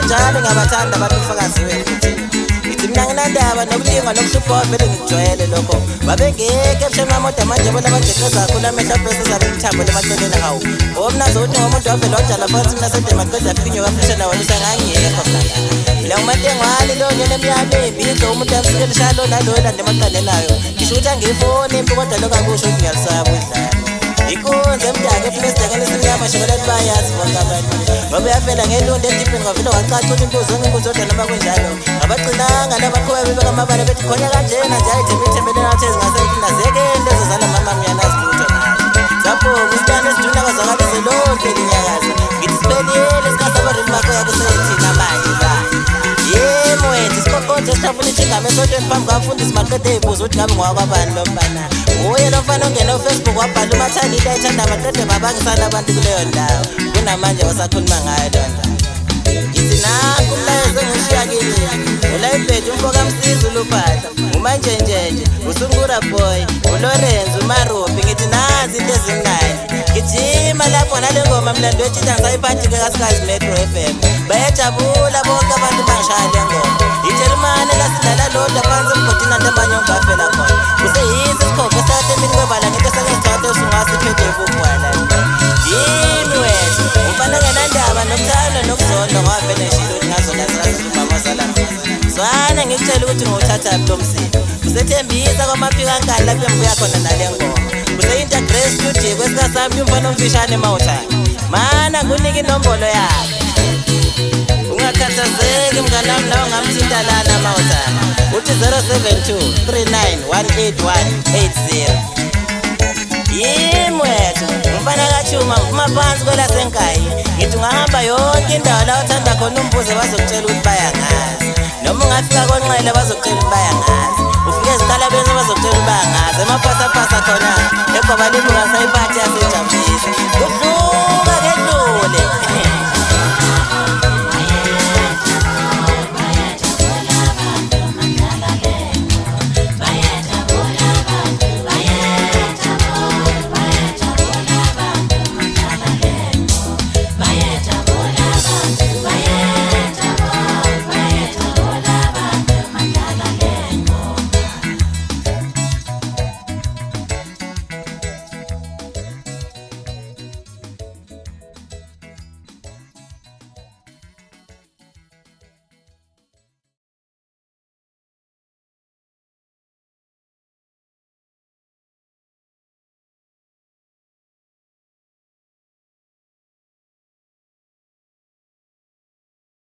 njalo ngabathanda abantu ufakazi wethu ngithi mina nginandaba nokulinga nokuhlupha vele ngijwayele lokho babengeke ebusheni mamoda manje bona bajeqeza kakhulu amehlo abhese zabe ithambo lemaceleni hawu omnazo uthi ngomuntu wavela wajala phansi mina sede maqeda aphinyo kafishana wena usangangiyekho la umatengwane lo ngene emyane embizo umuntu amsikele shalo nalo lande maqale nayo ngisho ukuthi angifoni impi kodwa lokakusho ukuthi ngiyalisaba udlala ikunze emdaka eplesdakeni esimnyama shokolati bayazi bonke abantu ngoba uyafela ngelundi edipini kwavele wacacula imbuzo onke odwa noma kunjalo abagcinanga nabaqhuba bebekamabala bethi khona kanjena nje ayithembethembele nathi ezingaseyindazekeni lezo zala mama mnyanazi lutho sapho kusitana esiduna kwazakalize lonke linyakazi ngithi siphelile sikasabarini bakho yakusethina manje yebo wethu siqoqonje sithabula ijingame esontweni phambi kwabafundisi maqede ibuzo ukuthi ngabe ngowakwabani lo mbana uye lo mfana ongena uFacebook wabhala umathalile ayithanda amaqede babangisana abantu kuleyo ndawo kunamanje wasakhuluma ngayo lo ndaba ngithi nanku umlayezo engishiya kini ulayibhedi umfoka msizi uluphahla umanjenjenje usungura boy uLawrence uMaropi ngithi nazi into ezimnandi gijima lapho nale ngoma mlando wetshita ngisayiphathi-ke kasikazi Metro FM bayajabula bonke abantu bangishaya le ngoma iJarimane lasidlala lodwa phansi emgodini antabanye ongafela khona kuseyisi isikhopho esathe emini kwebala ngento sengesithathe usungasiphethe kubwala yini wethu umfana ngenandaba nokuthanda nokuzonda ngoba vele ngishilo ukuthi ngazolazazimamazalana zwana ngikutshela ukuthi ngothathaphi lo msini usethembisa kwamaphikankani la kule mbuya khona nale ngoma kuse-Intergrace Studio kwesikasami umfana omfishane emawuthana mana ngunika inombolo yakhe ungakhathazeki mnganami nawe ngamthinta lana amawuthana uthi 072 39 18180 yimi wethu umfana kachuma ngifuma phansi kwelasenkayi ngithi ungahamba yonke indawo la uthanda khona umbuze bazokutshela ukuthi bayangazi noma ungafika konxele bazokutshela ukuthi bayangazi ufike ezikalabeni bazokutshela ukuthi bayangazi emaphasapasa khona egobalini ungasayiphathi yasejabulisa